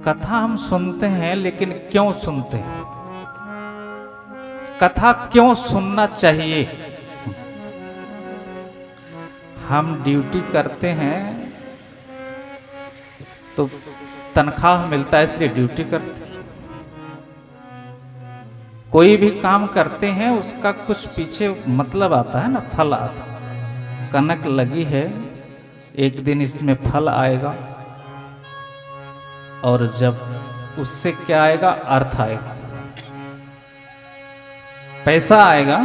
कथा हम सुनते हैं, लेकिन क्यों सुनते हैं? कथा क्यों सुनना चाहिए? हम ड्यूटी करते हैं तो तनख्वाह मिलता है, इसलिए ड्यूटी करते हैं। कोई भी काम करते हैं उसका कुछ पीछे मतलब आता है ना, फल आता है। कनक लगी है, एक दिन इसमें फल आएगा, और जब उससे क्या आएगा? अर्थ आएगा, पैसा आएगा।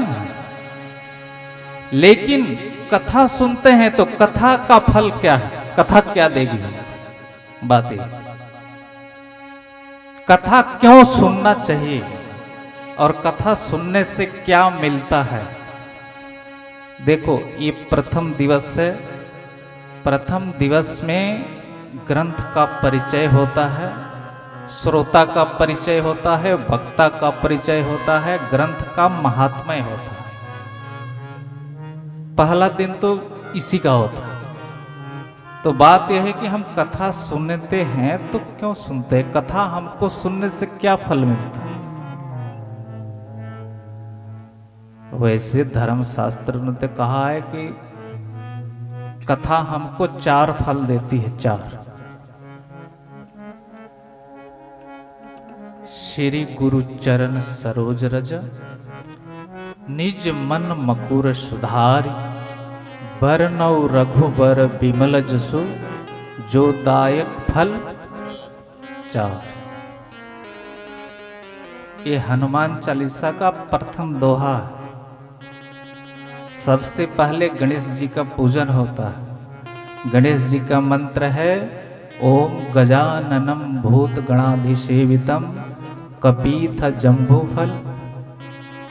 लेकिन कथा सुनते हैं तो कथा का फल क्या है? कथा क्या देगी? बातें। कथा क्यों सुनना चाहिए और कथा सुनने से क्या मिलता है? देखो, ये प्रथम दिवस है। प्रथम दिवस में ग्रंथ का परिचय होता है, श्रोता का परिचय होता है, वक्ता का परिचय होता है, ग्रंथ का महात्म्य होता है। पहला दिन तो इसी का होता है। तो बात यह है कि हम कथा सुनते हैं तो क्यों सुनते हैं? कथा हमको सुनने से क्या फल मिलता है? वैसे धर्मशास्त्र ने तो कहा है कि कथा हमको 4 फल देती है। 4। श्री गुरु चरण सरोज रज, निज मन मकुर सुधारी, बरनौ रघुबर बिमल जसु, जो दायक फल 4। ये हनुमान चालीसा का प्रथम दोहा है। सबसे पहले गणेश जी का पूजन होता है। गणेश जी का मंत्र है ओम गजाननम भूत गणाधिसेवितम कपीथ जम्बूफल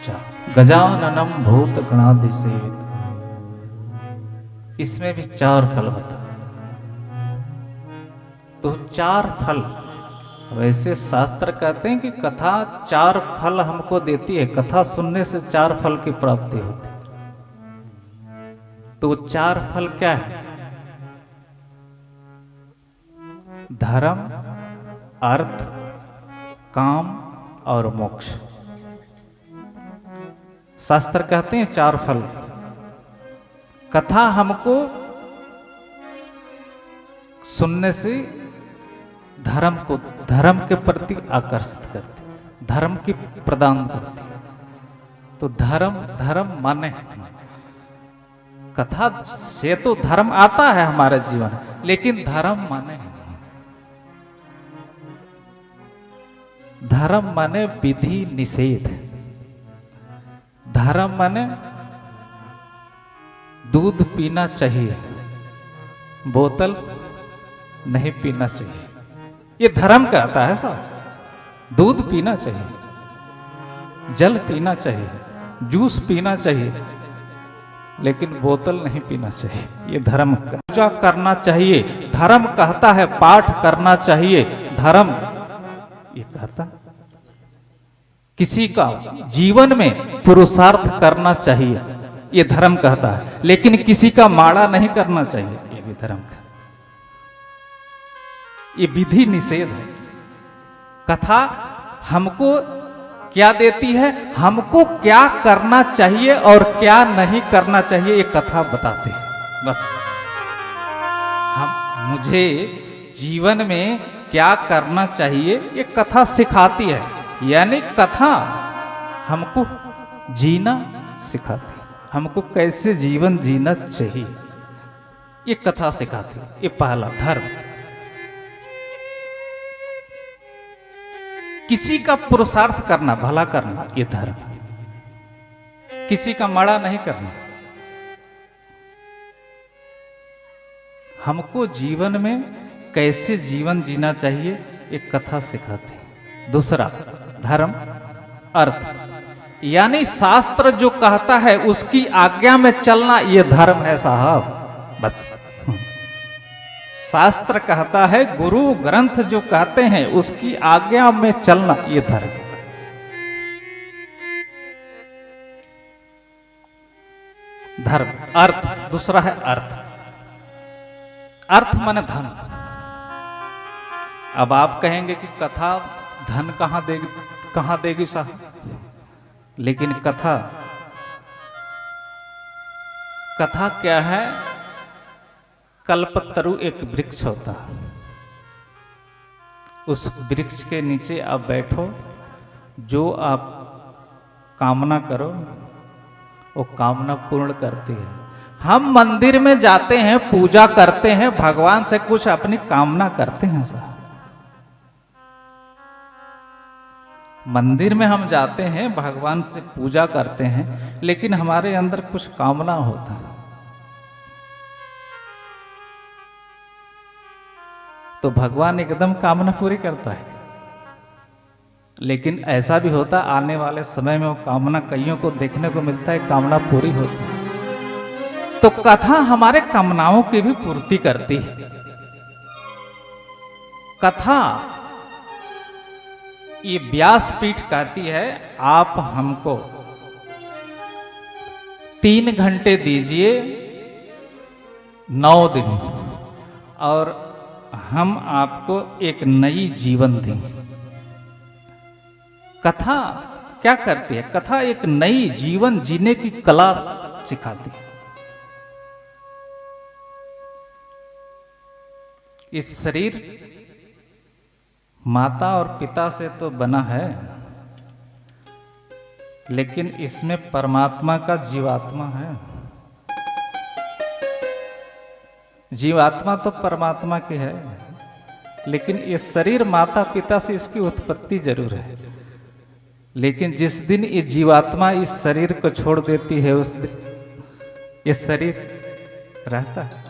4। गजाननम भूत गणाधिसेवितम, इसमें भी 4 फल होता। तो 4 फल। वैसे शास्त्र कहते हैं कि कथा 4 फल हमको देती है। कथा सुनने से 4 फल की प्राप्ति होती है। तो 4 फल क्या है? धर्म, अर्थ, काम और मोक्ष। शास्त्र कहते हैं 4 फल। कथा हमको सुनने से धर्म के प्रति आकर्षित करती, धर्म की प्रदान करती। तो धर्म माने कथा से तो धर्म आता है हमारे जीवन, लेकिन धर्म माने विधि निषेध। धर्म माने दूध पीना चाहिए, बोतल नहीं पीना चाहिए। ये धर्म कहता है साहब। दूध पीना चाहिए, जल पीना चाहिए, जूस पीना चाहिए, लेकिन बोतल नहीं पीना चाहिए। ये धर्म का पूजा करना चाहिए। धर्म कहता है पाठ करना चाहिए। धर्म ये कहता किसी का जीवन में पुरुषार्थ करना चाहिए। ये धर्म कहता है। लेकिन किसी का माड़ा नहीं करना चाहिए। ये भी धर्म का, ये विधि निषेध है। कथा हमको क्या देती है? हमको क्या करना चाहिए और क्या नहीं करना चाहिए, ये कथा बताती है। बस मुझे जीवन में क्या करना चाहिए, ये कथा सिखाती है। यानी कथा हमको जीना सिखाती है। हमको कैसे जीवन जीना चाहिए, ये कथा सिखाती है। ये पहला धर्म। किसी का पुरुषार्थ करना, भला करना, ये धर्म। किसी का माड़ा नहीं करना। हमको जीवन में कैसे जीवन जीना चाहिए, एक कथा सिखाती है। दूसरा धर्म, अर्थ। यानी शास्त्र जो कहता है उसकी आज्ञा में चलना, ये धर्म है साहब। बस शास्त्र कहता है, गुरु ग्रंथ जो कहते हैं उसकी आज्ञा में चलना, ये धर्म। धर्म, अर्थ। दूसरा है अर्थ। अर्थ माने धन। अब आप कहेंगे कि कथा धन कहाँ देगी साहब, लेकिन कथा क्या है? कल्पतरु एक वृक्ष होता है, उस वृक्ष के नीचे आप बैठो, जो आप कामना करो वो कामना पूर्ण करती है। हम मंदिर में जाते हैं, पूजा करते हैं, भगवान से कुछ अपनी कामना करते हैं साहब। मंदिर में हम जाते हैं, भगवान से पूजा करते हैं, लेकिन हमारे अंदर कुछ कामना होता है। तो भगवान एकदम कामना पूरी करता है, लेकिन ऐसा भी होता आने वाले समय में वो कामना कईयों को देखने को मिलता है कामना पूरी होती है। तो कथा हमारे कामनाओं की भी पूर्ति करती है। कथा ये व्यासपीठ कहती है, आप हमको 3 घंटे दीजिए 9 दिन, और हम आपको एक नई जीवन देंगे। कथा क्या करती है? कथा एक नई जीवन जीने की कला सिखाती है। इस शरीर माता और पिता से तो बना है, लेकिन इसमें परमात्मा का जीवात्मा है। जीवात्मा तो परमात्मा की है, लेकिन ये शरीर माता पिता से इसकी उत्पत्ति जरूर है। लेकिन जिस दिन ये जीवात्मा इस शरीर को छोड़ देती है, उस दिन ये शरीर रहता है।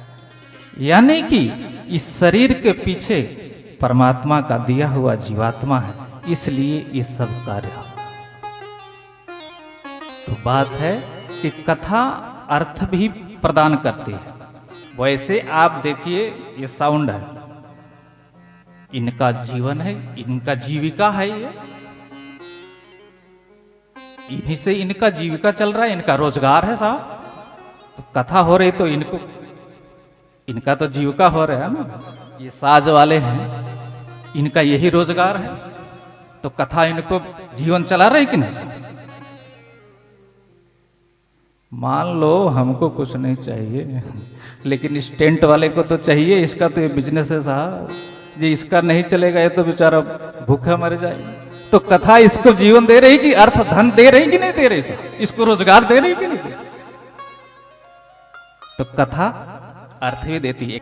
यानी कि इस शरीर के पीछे परमात्मा का दिया हुआ जीवात्मा है, इसलिए ये सब कार्य हो। तो बात है कि कथा अर्थ भी प्रदान करती है। वैसे आप देखिए, ये साउंड है, इनका जीवन है, इनका जीविका है, ये इन्हीं से इनका जीविका चल रहा है, इनका रोजगार है साहब। तो कथा हो रही तो इनका तो जीविका हो रहा है ना। ये साज वाले हैं, इनका यही रोजगार है, तो कथा इनको जीवन चला रही कि नहीं? मान लो हमको कुछ नहीं चाहिए, लेकिन इस टेंट वाले को तो चाहिए, इसका तो ये बिजनेस है साहब, जी इसका नहीं चलेगा ये तो बेचारा भूखा मर जाएगा। तो कथा इसको जीवन दे रही कि अर्थ धन दे रही कि नहीं दे रही साहब? इसको रोजगार दे रही कि नहीं दे? तो कथा अर्थ भी देती है।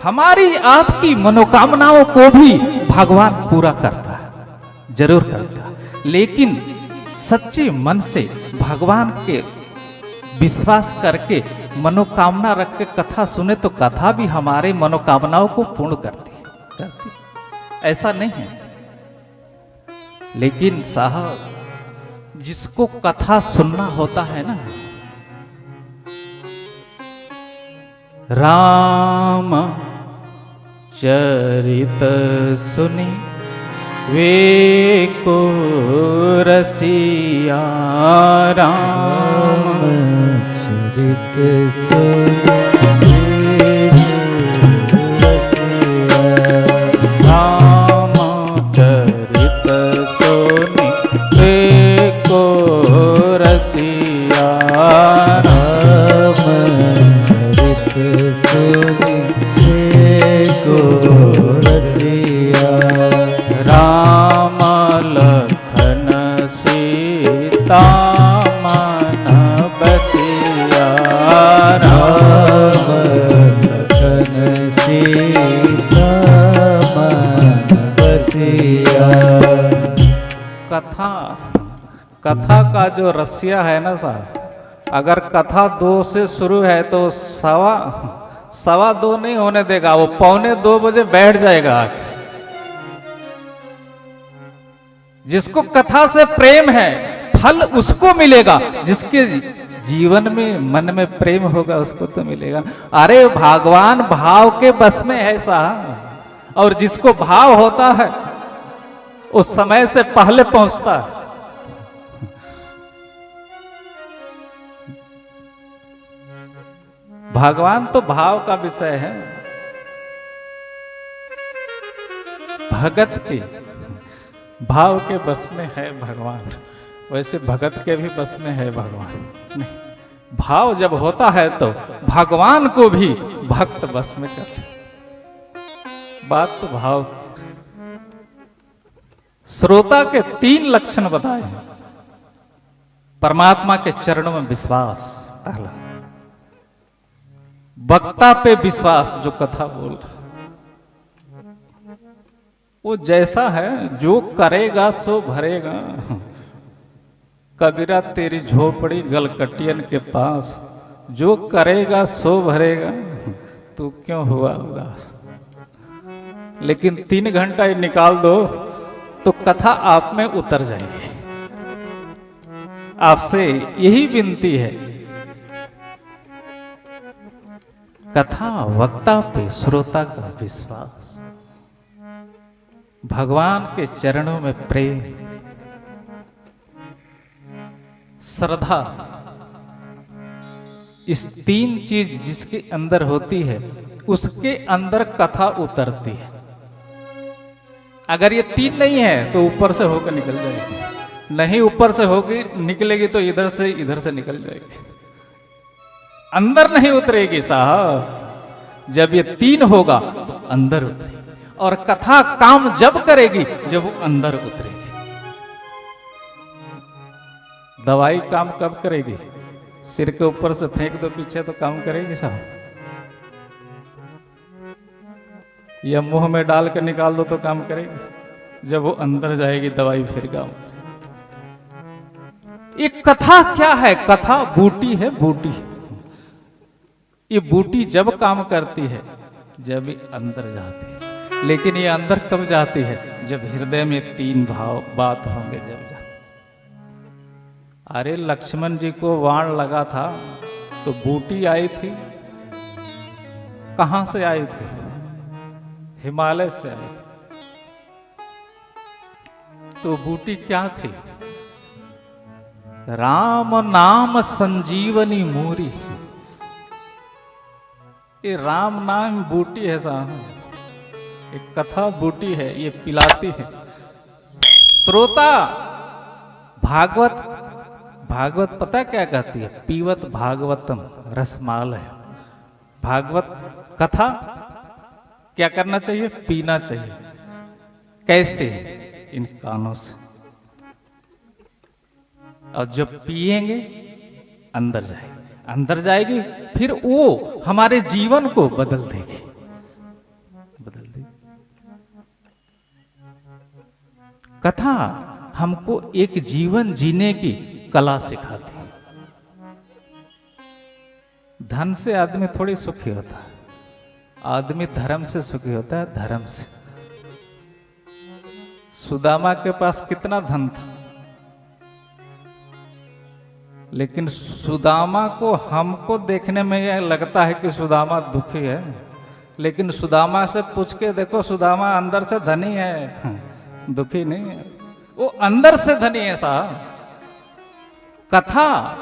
हमारी आपकी मनोकामनाओं को भी भगवान पूरा करता है, जरूर करता है, लेकिन सच्चे मन से भगवान के विश्वास करके मनोकामना रख के कथा सुने तो कथा भी हमारे मनोकामनाओं को पूर्ण करती है। ऐसा नहीं है। लेकिन साहब जिसको कथा सुनना होता है ना, राम चरित सुनी वे को रसिया, राम चरित सुनी राम चरित सुनी वे को रसिया, राम चरित सुनी वे को रसिया, राम लखन सीता मन बसिया, राम लखन सीता मन बसिया। कथा का जो रसिया है ना साहब, अगर कथा 2 से शुरू है तो सवा 2 नहीं होने देगा, वो 1:45 बजे बैठ जाएगा आके। जिसको कथा से प्रेम है फल उसको मिलेगा, जिसके जीवन में मन में प्रेम होगा उसको तो मिलेगा। अरे भगवान भाव के बस में है साहब, और जिसको भाव होता है उस समय से पहले पहुंचता है। भगवान तो भाव का विषय है। भगत के भाव के बस में है भगवान, वैसे भगत के भी बस में है भगवान नहीं। भाव जब होता है तो भगवान को भी भक्त बस में कर। बात तो भाव की। श्रोता के 3 लक्षण बताए हैं। परमात्मा के चरणों में विश्वास पहला, वक्ता पे विश्वास जो कथा बोल रहा वो जैसा है, जो करेगा सो भरेगा। कबीरा तेरी झोपड़ी गलकटियन के पास, जो करेगा सो भरेगा, तू क्यों हुआ उदास। लेकिन 3 घंटा ही निकाल दो तो कथा आप में उतर जाएगी। आपसे यही विनती है, कथा वक्ता पे श्रोता का विश्वास, भगवान के चरणों में प्रेम, श्रद्धा, इस 3 चीज जिसके अंदर होती है उसके अंदर कथा उतरती है। अगर ये 3 नहीं है तो ऊपर से होकर निकल जाएगी, नहीं ऊपर से होगी निकलेगी तो इधर से निकल जाएगी, अंदर नहीं उतरेगी साहब। जब ये 3 होगा तो अंदर उतरेगी, और कथा काम जब करेगी जब वो अंदर उतरेगी। दवाई काम कब करेगी? सिर के ऊपर से फेंक दो पीछे तो काम करेगी साहब, या मुंह में डाल के निकाल दो तो काम करेगी। जब वो अंदर जाएगी दवाई फिर काम। ये कथा क्या है? कथा बूटी है, बूटी। ये बूटी जब काम करती है जब ये अंदर जाती है। लेकिन ये अंदर कब जाती है? जब हृदय में 3 भाव बात होंगे जब जाती। अरे लक्ष्मण जी को वाण लगा था तो बूटी आई थी, कहां से आई थी? हिमालय से आई थी। तो बूटी क्या थी? राम नाम संजीवनी मूरी। ये राम नाम बूटी है साहब, एक कथा बूटी है, ये पिलाती है। श्रोता भागवत पता क्या कहती है? पीवत भागवतम रसमाल है। भागवत कथा क्या करना चाहिए? पीना चाहिए। कैसे? इन कानों से। और जब पिएंगे अंदर जाएगी, फिर वो हमारे जीवन को बदल देगी। कथा हमको एक जीवन जीने की कला सिखाती है। धन से आदमी थोड़ी सुखी होता है, आदमी धर्म से सुखी होता है, धर्म से। सुदामा के पास कितना धन था, लेकिन सुदामा को हमको देखने में यह लगता है कि सुदामा दुखी है, लेकिन सुदामा से पूछ के देखो, सुदामा अंदर से धनी है, दुखी नहीं है। वो अंदर से धनी है साहब। कथा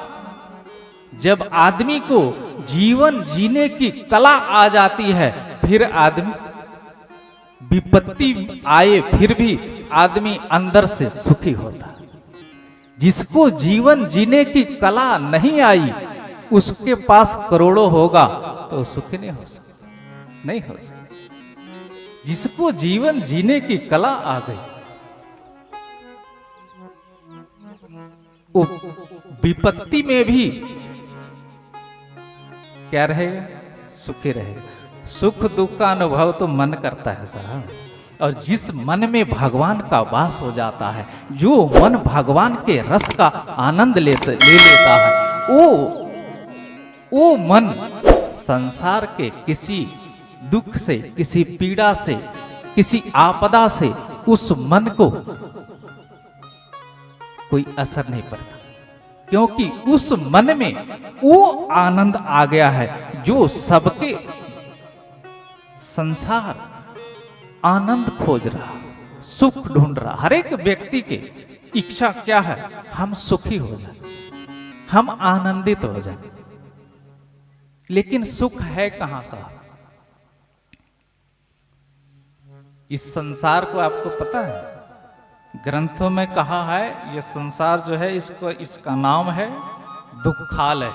जब आदमी को जीवन जीने की कला आ जाती है, फिर आदमी विपत्ति आए फिर भी आदमी अंदर से सुखी होता है। जिसको जीवन जीने की कला नहीं आई, उसके पास करोड़ों होगा तो सुखी नहीं हो सकता, नहीं हो सकता। जिसको जीवन जीने की कला आ गई, वो विपत्ति में भी क्या रहेगा? सुखी रहेगा। सुख दुख का अनुभव तो मन करता है साहब, और जिस मन में भगवान का वास हो जाता है, जो मन भगवान के रस का आनंद ले लेता है, वो मन संसार के किसी दुख से, किसी पीड़ा से, किसी आपदा से उस मन को कोई असर नहीं पड़ता, क्योंकि उस मन में वो आनंद आ गया है जो सबके संसार आनंद खोज रहा, सुख ढूंढ रहा। हर एक व्यक्ति की इच्छा क्या है? हम सुखी हो जाए, हम आनंदित हो जाए। लेकिन सुख है कहां साहब? इस संसार को आपको पता है, ग्रंथों में कहा है ये संसार जो है इसको, इसका नाम है दुखालय।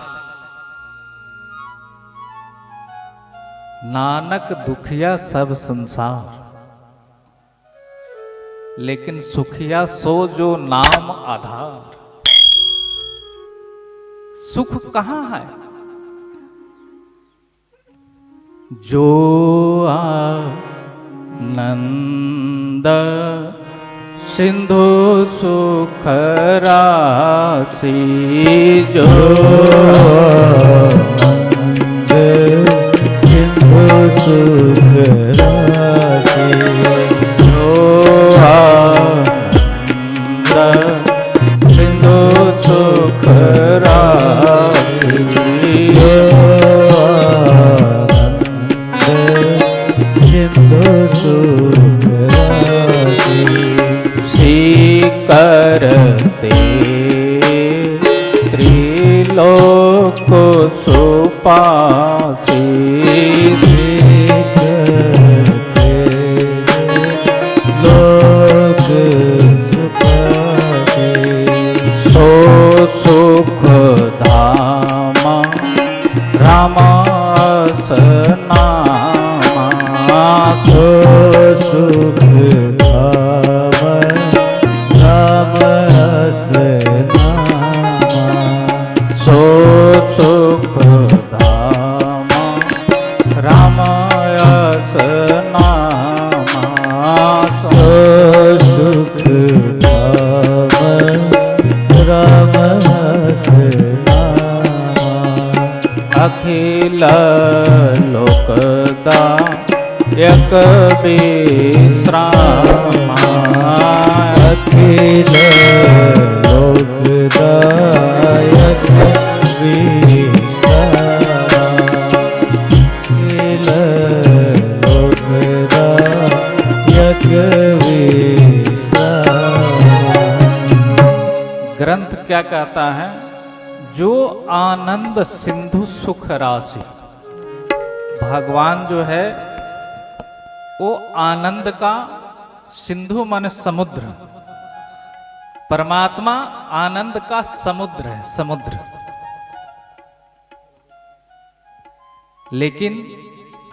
नानक दुखिया सब संसार, लेकिन सुखिया सो जो नाम आधार। सुख कहां है? जो आनंद सिंधु सुख राशि, जो सिंधु सुख राशि, जो आनंद सिंधु सुख राशि, सिंधु सुख राशि, करते त्रिलोक सुपासी, लोक सुपासी, सो सुख धाम रामास नामा, सो सुख धाम रामस नामा, सो सुख धाम रामस नामा, सो सुख धाम रामस नामा। अखिल लोकदा एक विश्राम, अखिल लोकदायक विश्राम, अखिल लोकदायक विश्राम। ग्रंथ क्या कहता है? जो आनंद सिंधु सुख राशि। भगवान जो है वो आनंद का सिंधु माने समुद्र, परमात्मा आनंद का समुद्र है, समुद्र। लेकिन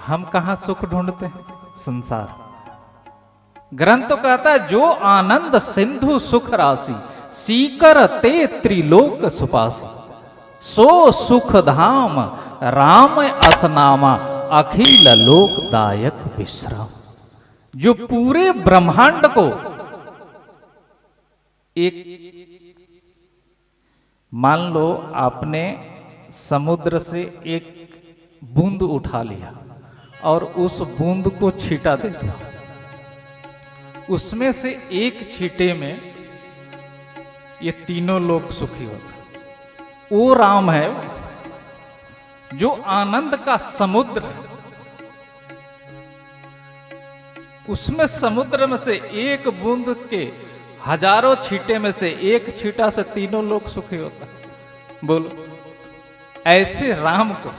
हम कहां सुख ढूंढते हैं? संसार। ग्रंथ तो कहता है जो आनंद सिंधु सुख राशि, सीकर ते त्रिलोक सुपासी, सो सुख धाम राम असनामा, अखिल लोकदायक विश्राम। जो पूरे ब्रह्मांड को एक, मान लो आपने समुद्र से एक बूंद उठा लिया और उस बूंद को छींटा दे दिया, उसमें से एक छींटे में ये तीनों लोग सुखी होते। वो राम है जो आनंद का समुद्र है। उसमें समुद्र में से एक बूंद के हजारों छींटे में से एक छींटा से तीनों लोग सुखी होता है। बोलो, ऐसे राम को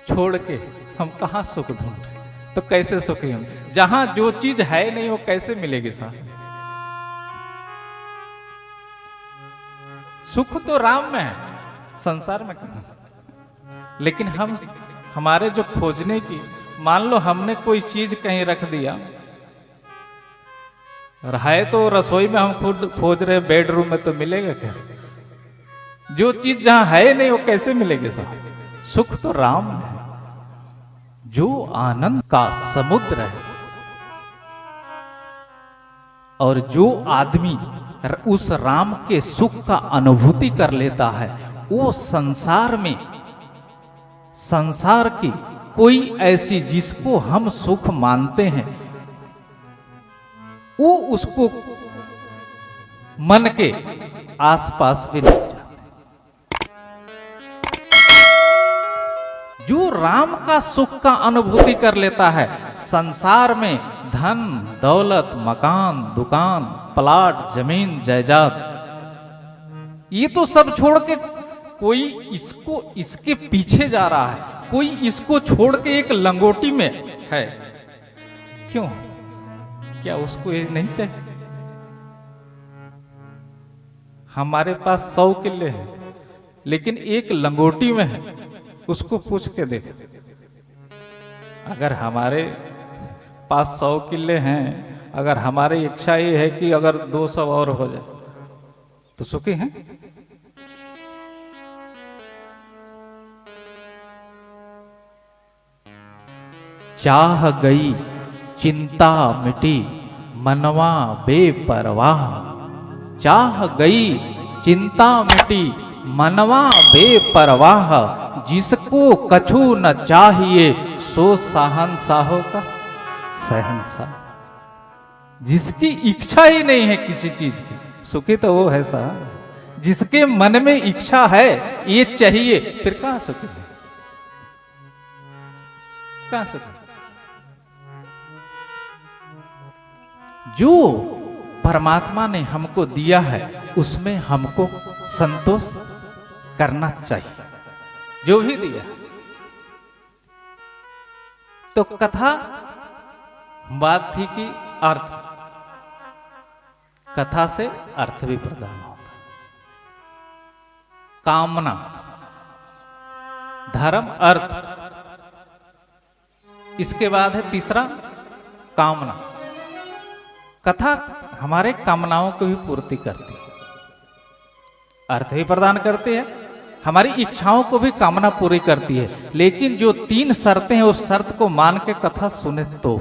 छोड़ के हम कहां सुख ढूंढे? तो कैसे सुखी हम? जहां जो चीज है नहीं वो कैसे मिलेगी साहब? सुख तो राम में है, संसार में कहां? लेकिन हम हमारे जो खोजने की, मान लो हमने कोई चीज कहीं रख दिया, है तो रसोई में हम खुद खोज रहे, बेडरूम में तो मिलेगा क्या? जो चीज जहां है नहीं वो कैसे मिलेगी साहब? सुख तो राम में है, जो आनंद का समुद्र है। और जो आदमी उस राम के सुख का अनुभूति कर लेता है, वो संसार में, संसार की कोई ऐसी जिसको हम सुख मानते हैं, वो उसको मन के आसपास भी नहीं जाते। जो राम का सुख का अनुभूति कर लेता है, संसार में धन दौलत मकान दुकान प्लाट जमीन जायदाद ये तो सब छोड़ के कोई इसको इसके पीछे जा रहा है, कोई इसको छोड़ के एक लंगोटी में है। क्यों? क्या उसको ये नहीं चाहिए? हमारे पास 100 किले हैं, लेकिन एक लंगोटी में है, उसको पूछ के देख। अगर हमारे पास 100 किले हैं, अगर हमारी इच्छा ये है कि अगर 200 और हो जाए तो सुखी हैं? चाह गई चिंता मिटी मनवा बेपरवाह, चाह गई चिंता मिटी मनवा बेपरवाह, जिसको कछु न चाहिए सो शहंशाहों का शहंशाह। जिसकी इच्छा ही नहीं है किसी चीज की, सुखी तो वो है साहब। जिसके मन में इच्छा है ये चाहिए, फिर कहां सुखी है? कहां सुखी? जो परमात्मा ने हमको दिया है उसमें हमको संतोष करना चाहिए, जो भी दिया। तो कथा बात थी कि अर्थ, कथा से अर्थ भी प्रदान होता। कामना, धर्म, अर्थ, इसके बाद है तीसरा कामना। कथा हमारे कामनाओं को भी पूर्ति करती है, अर्थ भी प्रदान करती है, हमारी इच्छाओं को भी कामना पूरी करती है। लेकिन जो 3 शर्तें हैं उस शर्त को मान के कथा सुने तो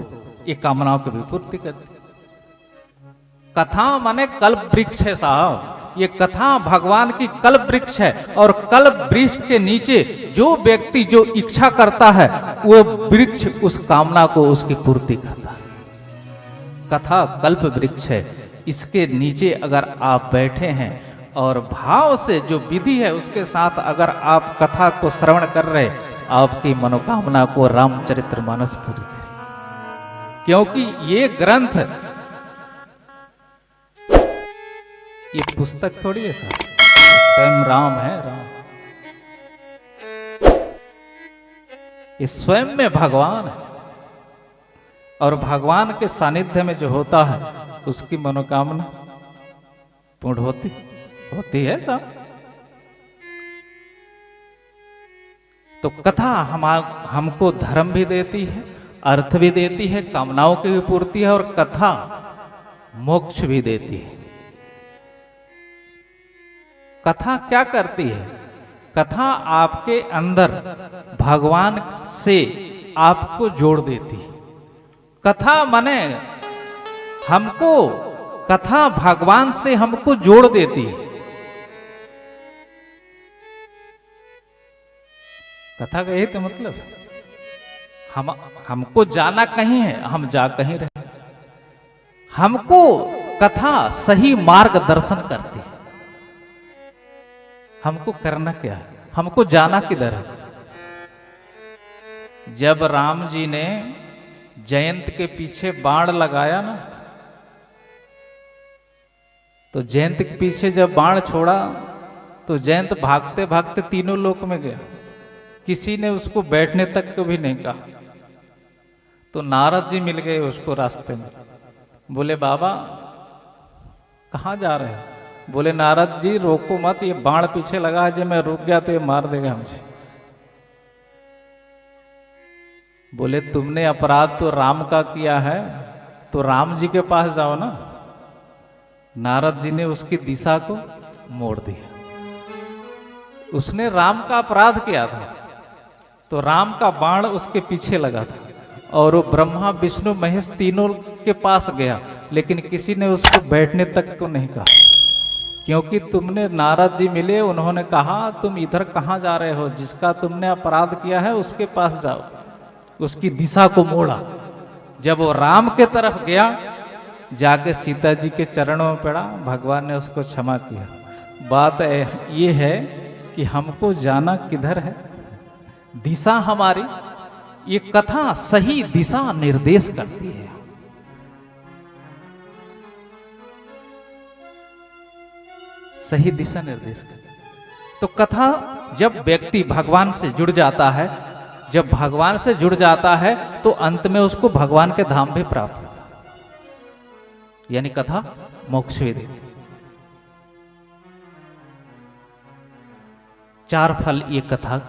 ये कामनाओं की भी पूर्ति करती है। कथा माने कल्प वृक्ष है साहब, ये कथा भगवान की कल्प वृक्ष है। और कल्प वृक्ष के नीचे जो व्यक्ति जो इच्छा करता है वो वृक्ष उस कामना को उसकी पूर्ति करता है। कथा कल्प वृक्ष है, इसके नीचे अगर आप बैठे हैं और भाव से जो विधि है उसके साथ अगर आप कथा को श्रवण कर रहे, आपकी मनोकामना को रामचरितमानस पूरी करे। क्योंकि ये ग्रंथ, ये पुस्तक थोड़ी है साहब, स्वयं राम है। राम ये स्वयं में भगवान है, और भगवान के सानिध्य में जो होता है उसकी मनोकामना पूर्ण होती है साहब। तो कथा हमको धर्म भी देती है, अर्थ भी देती है, कामनाओं की भी पूर्ति है, और कथा मोक्ष भी देती है। कथा क्या करती है? कथा आपके अंदर भगवान से आपको जोड़ देती है। कथा माने हमको, कथा भगवान से हमको जोड़ देती है। कथा का यही तो मतलब, हमको जाना कहीं है, हम जा कहीं रहे। हमको कथा सही मार्गदर्शन करती है। हमको करना क्या है, हमको जाना किधर है। जब राम जी ने जयंत के पीछे बाण लगाया ना, तो जयंत के पीछे जब बाण छोड़ा तो जयंत भागते भागते तीनों लोक में गया, किसी ने उसको बैठने तक को भी नहीं कहा। तो नारद जी मिल गए उसको रास्ते में, बोले बाबा कहाँ जा रहे हैं? बोले नारद जी रोको मत, ये बाण पीछे लगा है, जब मैं रुक गया तो ये मार देगा मुझे। बोले तुमने अपराध तो राम का किया है, तो राम जी के पास जाओ ना। नारद जी ने उसकी दिशा को मोड़ दिया। उसने राम का अपराध किया था, तो राम का बाण उसके पीछे लगा था, और वो ब्रह्मा विष्णु महेश तीनों के पास गया, लेकिन किसी ने उसको बैठने तक को नहीं कहा। क्योंकि तुमने, नारद जी मिले, उन्होंने कहा तुम इधर कहाँ जा रहे हो, जिसका तुमने अपराध किया है उसके पास जाओ। उसकी दिशा को मोड़ा। जब वो राम के तरफ गया, जाके सीता जी के चरणों में पड़ा, भगवान ने उसको क्षमा किया। बात ये है कि हमको जाना किधर है, दिशा हमारी, ये कथा सही दिशा निर्देश करती है। सही दिशा निर्देश करती है। तो कथा, जब व्यक्ति भगवान से जुड़ जाता है, जब भगवान से जुड़ जाता है तो अंत में उसको भगवान के धाम भी प्राप्त होता है। यानी कथा मोक्ष भी देती। 4 फल ये कथा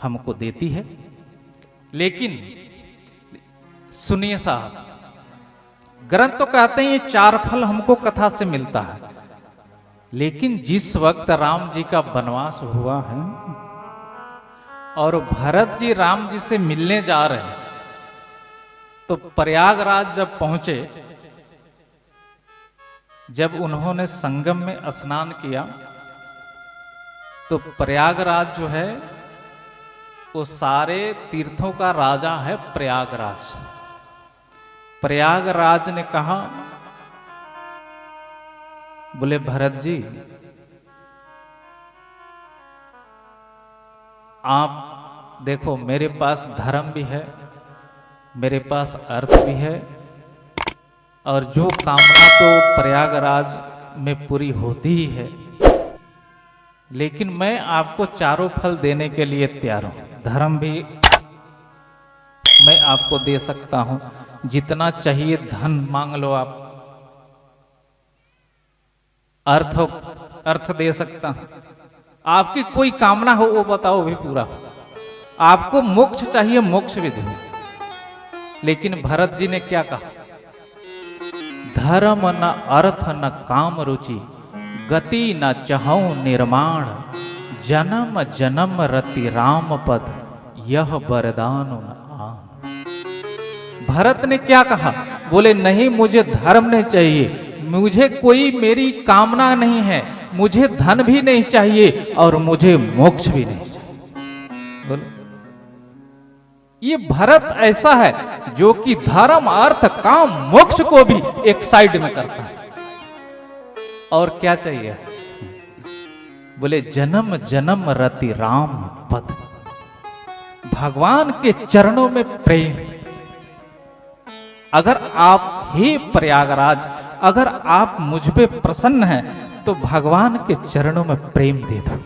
हमको देती है। लेकिन सुनिए साहब, ग्रंथ तो कहते हैं ये 4 फल हमको कथा से मिलता है, लेकिन जिस वक्त राम जी का वनवास हुआ है और भरत जी राम जी से मिलने जा रहे हैं, तो प्रयागराज जब पहुंचे, जब उन्होंने संगम में स्नान किया, तो प्रयागराज जो है वो सारे तीर्थों का राजा है प्रयागराज। प्रयागराज ने कहा, बोले भरत जी आप देखो, मेरे पास धर्म भी है, मेरे पास अर्थ भी है, और जो कामना तो प्रयागराज में पूरी होती ही है, लेकिन मैं आपको 4 फल देने के लिए तैयार हूं। धर्म भी मैं आपको दे सकता हूं, जितना चाहिए धन मांग लो आप, अर्थ दे सकता हूं, आपकी कोई कामना हो वो बताओ भी पूरा हो, आपको मोक्ष चाहिए मोक्ष भी दूंगा। लेकिन भरत जी ने क्या कहा, धर्म न अर्थ न काम रुचि, गति न चहु निर्माण, जन्म जन्म रति राम पद, यह वरदान न आन। भरत ने क्या कहा, बोले नहीं, मुझे धर्म नहीं चाहिए, मुझे कोई मेरी कामना नहीं है, मुझे धन भी नहीं चाहिए और मुझे मोक्ष भी नहीं चाहिए। बोलो, ये भरत ऐसा है जो कि धर्म अर्थ काम मोक्ष को भी एक साइड में करता है। और क्या चाहिए, बोले जन्म जन्म रति राम पद, भगवान के चरणों में प्रेम। अगर आप ही प्रयागराज, अगर आप मुझ पे प्रसन्न हैं तो भगवान के चरणों में प्रेम दे दो।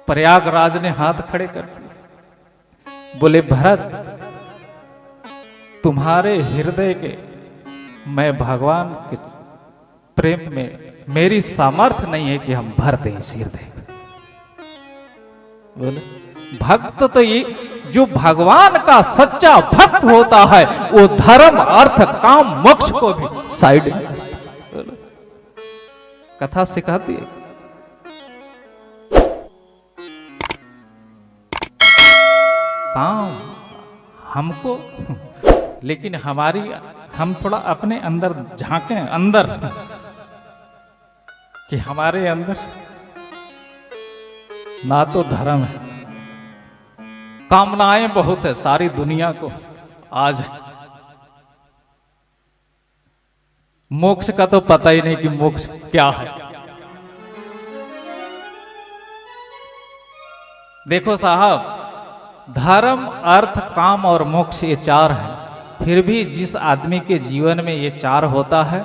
प्रयागराज ने हाथ खड़े कर दिए, बोले भरत, तुम्हारे हृदय के मैं भगवान के प्रेम में मेरी सामर्थ्य नहीं है कि हम भर दें इस हृदय को। बोले भक्त तो ये जो भगवान का सच्चा भक्त होता है वो धर्म अर्थ काम मोक्ष को भी साइड में, कथा सिखाती है। काम हमको, लेकिन हम थोड़ा अपने अंदर झांकें अंदर, कि हमारे अंदर ना तो धर्म है, कामनाएं बहुत है, सारी दुनिया को आज मोक्ष का तो पता ही नहीं कि मोक्ष क्या है। देखो साहब, धर्म अर्थ काम और मोक्ष ये 4 है, फिर भी जिस आदमी के जीवन में ये 4 होता है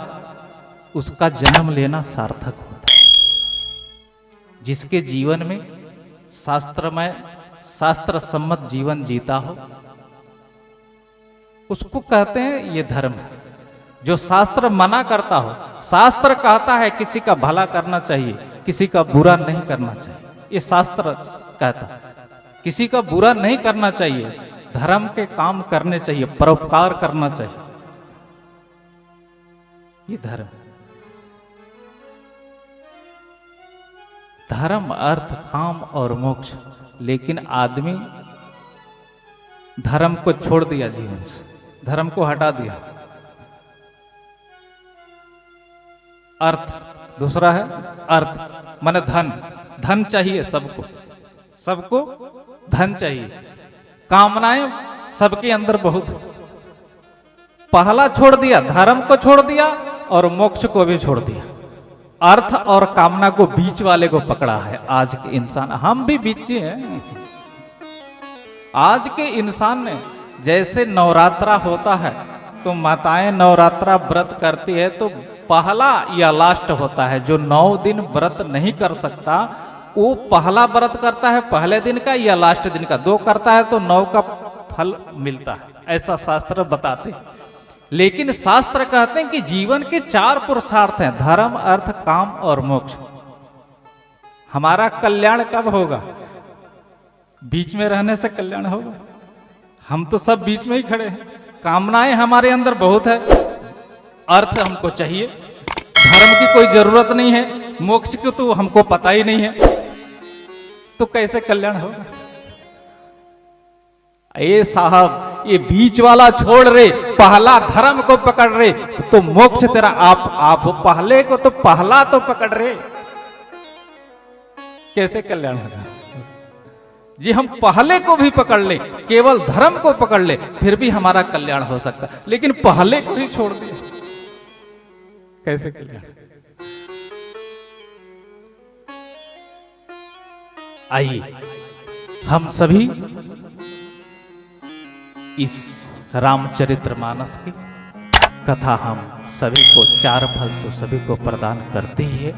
उसका जन्म लेना सार्थक होता है। जिसके जीवन में शास्त्रमय शास्त्र सम्मत जीवन जीता हो उसको कहते हैं ये धर्म है। जो शास्त्र मना करता हो, शास्त्र कहता है किसी का भला करना चाहिए, किसी का बुरा नहीं करना चाहिए, ये शास्त्र कहता है किसी का बुरा नहीं करना चाहिए, धर्म के काम करने चाहिए, परोपकार करना चाहिए, ये धर्म। धर्म अर्थ काम और मोक्ष, लेकिन आदमी धर्म को छोड़ दिया, जीवन से धर्म को हटा दिया। अर्थ दूसरा है, अर्थ माने धन, धन चाहिए सबको, सबको धन चाहिए, कामनाएं सबके अंदर बहुत। पहला छोड़ दिया, धर्म को छोड़ दिया और मोक्ष को भी छोड़ दिया, अर्थ और कामना को बीच वाले को पकड़ा है आज के इंसान। हम भी बीची हैं। आज के इंसान ने, जैसे नवरात्रा होता है तो माताएं नवरात्रा व्रत करती है, तो पहला या लास्ट होता है। जो 9 दिन व्रत नहीं कर सकता वो पहला व्रत करता है पहले दिन का या लास्ट दिन का, 2 करता है तो 9 का फल मिलता है, ऐसा शास्त्र बताते हैं। लेकिन शास्त्र कहते हैं कि जीवन के 4 पुरुषार्थ हैं, धर्म, अर्थ, काम और मोक्ष। हमारा कल्याण कब होगा? बीच में रहने से कल्याण होगा? हम तो सब बीच में ही खड़े हैं। कामनाएं हमारे अंदर बहुत है, अर्थ हमको चाहिए, धर्म की कोई जरूरत नहीं है, मोक्ष की तो हमको पता ही नहीं है, तो कैसे कल्याण होगा? ए साहब, ये बीच वाला छोड़ रे, पहला धर्म को पकड़ रे तो मोक्ष तेरा आप पहले को तो पहला तो पकड़ रे, कैसे कल्याण होगा? जी हम पहले को भी पकड़ ले, केवल धर्म को पकड़ ले, फिर भी हमारा कल्याण हो सकता, लेकिन पहले को ही छोड़ दिया, कैसे कल्याण? आइए हम सभी इस रामचरितमानस की कथा हम सभी को 4 फल तो सभी को प्रदान करती ही है।